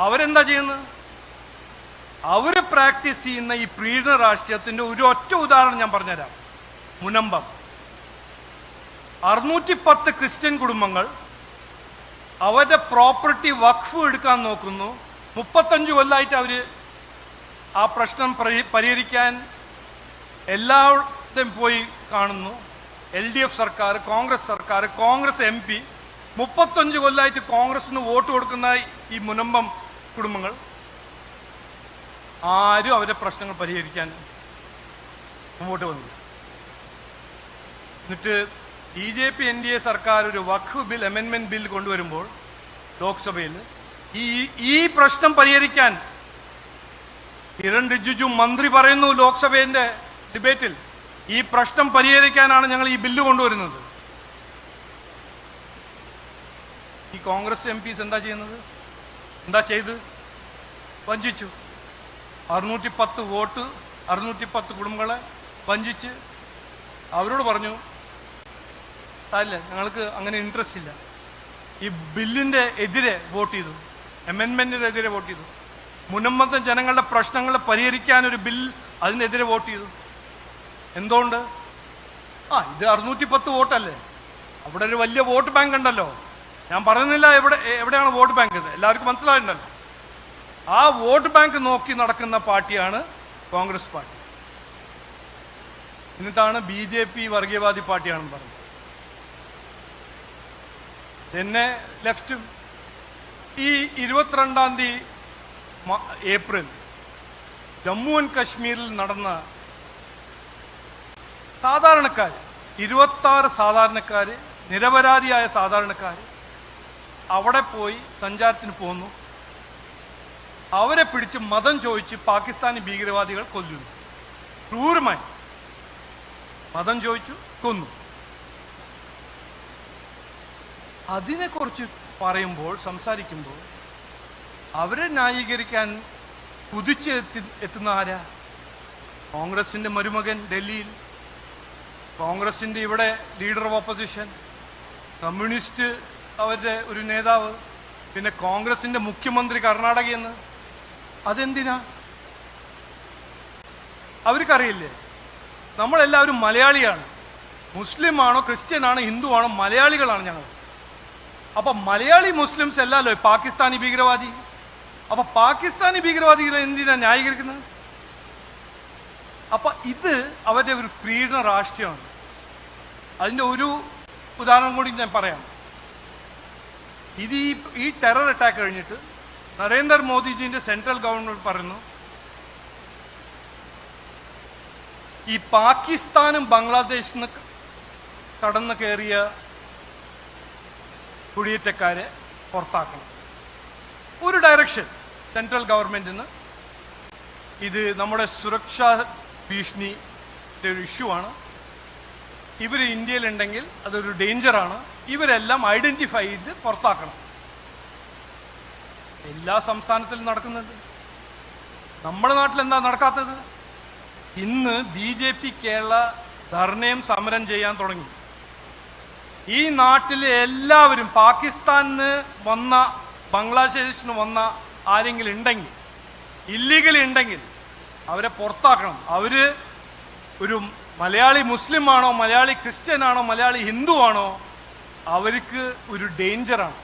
അവരെന്താ ചെയ്യുന്നത്? അവർ പ്രാക്ടീസ് ചെയ്യുന്ന ഈ പ്രീണ രാഷ്ട്രീയത്തിൻ്റെ ഒരു ഒറ്റ ഉദാഹരണം ഞാൻ പറഞ്ഞുതരാം. മുനമ്പം 610 ക്രിസ്ത്യൻ കുടുംബങ്ങൾ അവരുടെ പ്രോപ്പർട്ടി വഖഫ് എടുക്കാൻ നോക്കുന്നു. 35 കൊല്ലമായിട്ട് അവർ ആ പ്രശ്നം പരിഹരിക്കാൻ എല്ലാവരും പോയി കാണുന്നു. LDF സർക്കാർ, കോൺഗ്രസ് സർക്കാർ, കോൺഗ്രസ് MP, 35 കൊല്ലമായിട്ട് കോൺഗ്രസിന് വോട്ട് കൊടുക്കുന്ന ഈ മുനമ്പം കുടുംബങ്ങൾ ആരും അവരുടെ പ്രശ്നങ്ങൾ പരിഹരിക്കാൻ മുമ്പോട്ട് വന്നു. എന്നിട്ട് BJP NDA സർക്കാർ ഒരു വഖഫ് ബിൽ, അമെൻമെന്റ് ബിൽ കൊണ്ടുവരുമ്പോൾ ലോക്സഭയിൽ ഈ പ്രശ്നം പരിഹരിക്കാൻ കിരൺ റിജിജു മന്ത്രി പറയുന്നു ലോക്സഭയുടെ ഡിബേറ്റിൽ, ഈ പ്രശ്നം പരിഹരിക്കാനാണ് ഞങ്ങൾ ഈ ബില്ല് കൊണ്ടുവരുന്നത്. ഈ കോൺഗ്രസ് MPs എന്താ ചെയ്യുന്നത്? എന്താ ചെയ്ത്? വഞ്ചിച്ചു. 610 വോട്ട്, 610 കുടുംബങ്ങളെ വഞ്ചിച്ച് അവരോട് പറഞ്ഞു, അല്ല ഞങ്ങൾക്ക് അങ്ങനെ ഇൻട്രസ്റ്റ് ഇല്ല. ഈ ബില്ലിൻ്റെ എതിരെ വോട്ട് ചെയ്തു, അമെൻമെൻറ്റിനെതിരെ വോട്ട് ചെയ്തു. മുനമ്പത്തെ ജനങ്ങളുടെ പ്രശ്നങ്ങൾ പരിഹരിക്കാനൊരു ബിൽ, അതിനെതിരെ വോട്ട് ചെയ്തു. എന്തുകൊണ്ട്? ഇത് 610 വോട്ടല്ലേ, അവിടെ ഒരു വലിയ വോട്ട് ബാങ്ക് ഉണ്ടല്ലോ. ഞാൻ പറയുന്നില്ല എവിടെയാണ് വോട്ട് ബാങ്ക് എന്ന്, എല്ലാവർക്കും മനസ്സിലായിട്ടുണ്ടല്ലോ. ആ വോട്ട് ബാങ്ക് നോക്കി നടക്കുന്ന പാർട്ടിയാണ് കോൺഗ്രസ് പാർട്ടി. എന്നിട്ടാണ് BJP വർഗീയവാദി പാർട്ടിയാണെന്ന് പറഞ്ഞത്. എന്നെ ലെഫ്റ്റും ഈ 22-ാം തീയതി ഏപ്രിൽ ജമ്മു ആൻഡ് കശ്മീരിൽ നടന്ന സാധാരണക്കാർ, 26 സാധാരണക്കാർ, നിരപരാധിയായ സാധാരണക്കാർ അവിടെ പോയി സഞ്ചാരത്തിന് പോന്നു. അവരെ പിടിച്ച് മതം ചോദിച്ച് പാകിസ്ഥാനി ഭീകരവാദികൾ കൊല്ലുന്നു. ക്രൂരമായി മതം ചോദിച്ചു കൊന്നു. അതിനെക്കുറിച്ച് പറയുമ്പോൾ, സംസാരിക്കുമ്പോൾ അവരെ ന്യായീകരിക്കാൻ കുതിച്ച് എത്തുന്ന ആരാ? കോൺഗ്രസിൻ്റെ മരുമകൻ ഡൽഹിയിൽ, കോൺഗ്രസിൻ്റെ ഇവിടെ ലീഡർ ഓഫ് ഓപ്പോസിഷൻ, കമ്മ്യൂണിസ്റ്റ് അവരുടെ ഒരു നേതാവ്, പിന്നെ കോൺഗ്രസിൻ്റെ മുഖ്യമന്ത്രി കർണാടകയിൽ നിന്ന്. അതെന്തിനാ? അവർക്കറിയില്ലേ നമ്മളെല്ലാവരും മലയാളിയാണ്. മുസ്ലിമാണോ ക്രിസ്ത്യനാണോ ഹിന്ദുവാണോ, മലയാളികളാണ് ഞങ്ങൾ. അപ്പം മലയാളി മുസ്ലിംസ് അല്ലല്ലോ പാകിസ്ഥാനി ഭീകരവാദി. അപ്പം പാകിസ്ഥാനി ഭീകരവാദികളെ എന്തിനാ ന്യായീകരിക്കുന്നത്? അപ്പം ഇത് അവരുടെ ഒരു പ്രീണ രാഷ്ട്രീയമാണ്. അതിൻ്റെ ഒരു ഉദാഹരണം കൂടി ഞാൻ പറയാം. ഇത് ഈ ടെറർ അറ്റാക്ക് കഴിഞ്ഞിട്ട് നരേന്ദ്രമോദിജിന്റെ സെൻട്രൽ ഗവൺമെന്റ് പറയുന്നു, ഈ പാകിസ്ഥാനും ബംഗ്ലാദേശിൽ നിന്ന് കടന്നു കയറിയ കുടിയേറ്റക്കാരെ പുറത്താക്കണം. ഒരു ഡയറക്ഷൻ സെൻട്രൽ ഗവൺമെന്റിൽ നിന്ന്. ഇത് നമ്മുടെ സുരക്ഷാ ഭീഷണിയുടെ ഒരു ഇഷ്യൂ ആണ്. ഇവർ ഇന്ത്യയിലുണ്ടെങ്കിൽ അതൊരു ഡേഞ്ചറാണ്. ഇവരെല്ലാം ഐഡന്റിഫൈ ചെയ്ത് പുറത്താക്കണം. എല്ലാ സംസ്ഥാനത്തിലും നടക്കുന്നുണ്ട്. നമ്മുടെ നാട്ടിൽ എന്താ നടക്കാത്തത്? ഇന്ന് BJP കേരള ധർണയും സമരം ചെയ്യാൻ തുടങ്ങി. ഈ നാട്ടിലെ എല്ലാവരും പാകിസ്ഥാനിന്ന് വന്ന, ബംഗ്ലാദേശിന് വന്ന ആരെങ്കിലും ഉണ്ടെങ്കിൽ, ഇല്ലീഗലി ഉണ്ടെങ്കിൽ അവരെ പുറത്താക്കണം. അവര് ഒരു മലയാളി മുസ്ലിം ആണോ, മലയാളി ക്രിസ്ത്യൻ ആണോ, മലയാളി ഹിന്ദു ആണോ, അവർക്ക് ഒരു ഡേഞ്ചറാണ്.